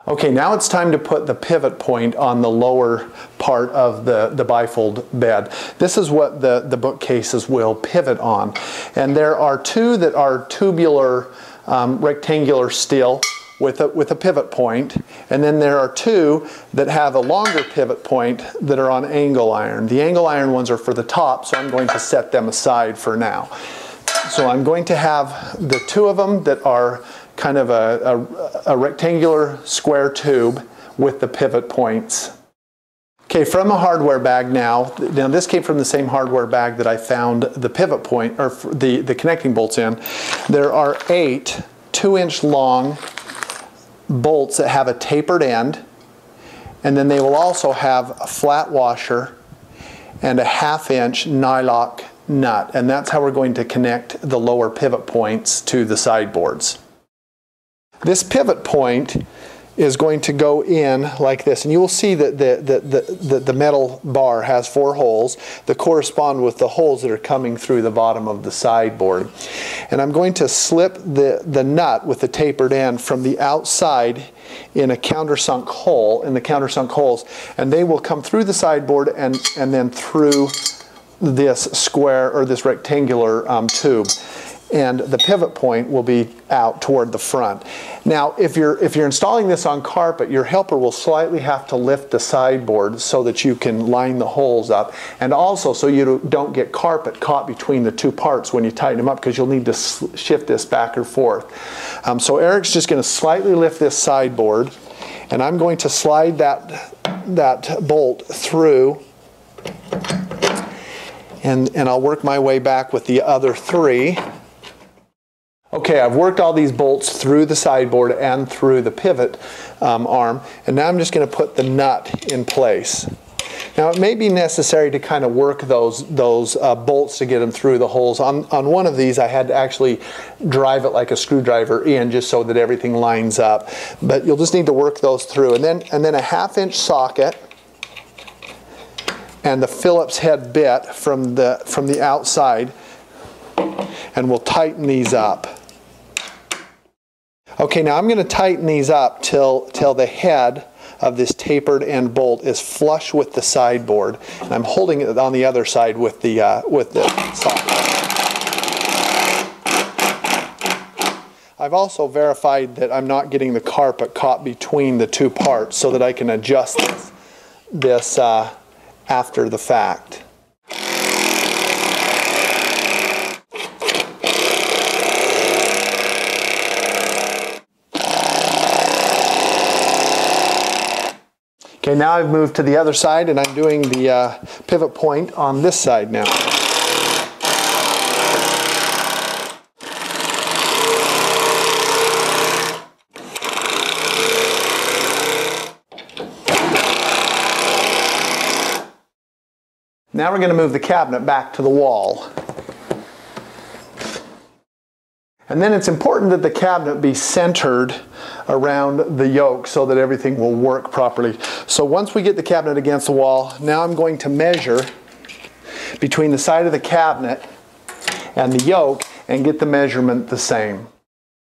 Okay, now it's time to put the pivot point on the lower part of the bifold bed. This is what the bookcases will pivot on. And there are two that are tubular, rectangular steel with a pivot point, and then there are two that have a longer pivot point that are on angle iron. The angle iron ones are for the top, so I'm going to set them aside for now. So I'm going to have the two of them that are kind of a rectangular square tube with the pivot points. Okay, from a hardware bag now this came from the same hardware bag that I found the pivot point, or the connecting bolts in. There are 8 2-inch long bolts that have a tapered end, and then they will also have a flat washer and a 1/2-inch nylock nut, and that's how we're going to connect the lower pivot points to the sideboards. This pivot point is going to go in like this, and you will see that the metal bar has 4 holes that correspond with the holes that are coming through the bottom of the sideboard. And I'm going to slip the nut with the tapered end from the outside in a countersunk hole, in the countersunk holes, and they will come through the sideboard and then through this square or this rectangular tube. And the pivot point will be out toward the front. Now, if you're installing this on carpet, your helper will slightly have to lift the sideboard so that you can line the holes up, and also so you don't get carpet caught between the two parts when you tighten them up, because you'll need to shift this back or forth. So Eric's just going to slightly lift this sideboard, and I'm going to slide that bolt through, and I'll work my way back with the other 3. Okay, I've worked all these bolts through the sideboard and through the pivot arm, and now I'm just going to put the nut in place. Now it may be necessary to kind of work those bolts to get them through the holes. On one of these I had to actually drive it like a screwdriver in just so that everything lines up. But you'll just need to work those through. And then a 1/2-inch socket and the Phillips head bit from the outside, and we'll tighten these up. Okay, now I'm going to tighten these up till the head of this tapered end bolt is flush with the sideboard, and I'm holding it on the other side with the socket. I've also verified that I'm not getting the carpet caught between the two parts, so that I can adjust this after the fact. Okay, now I've moved to the other side, and I'm doing the pivot point on this side now. Now we're going to move the cabinet back to the wall. And then it's important that the cabinet be centered around the yoke so that everything will work properly. So once we get the cabinet against the wall, now I'm going to measure between the side of the cabinet and the yoke and get the measurement the same.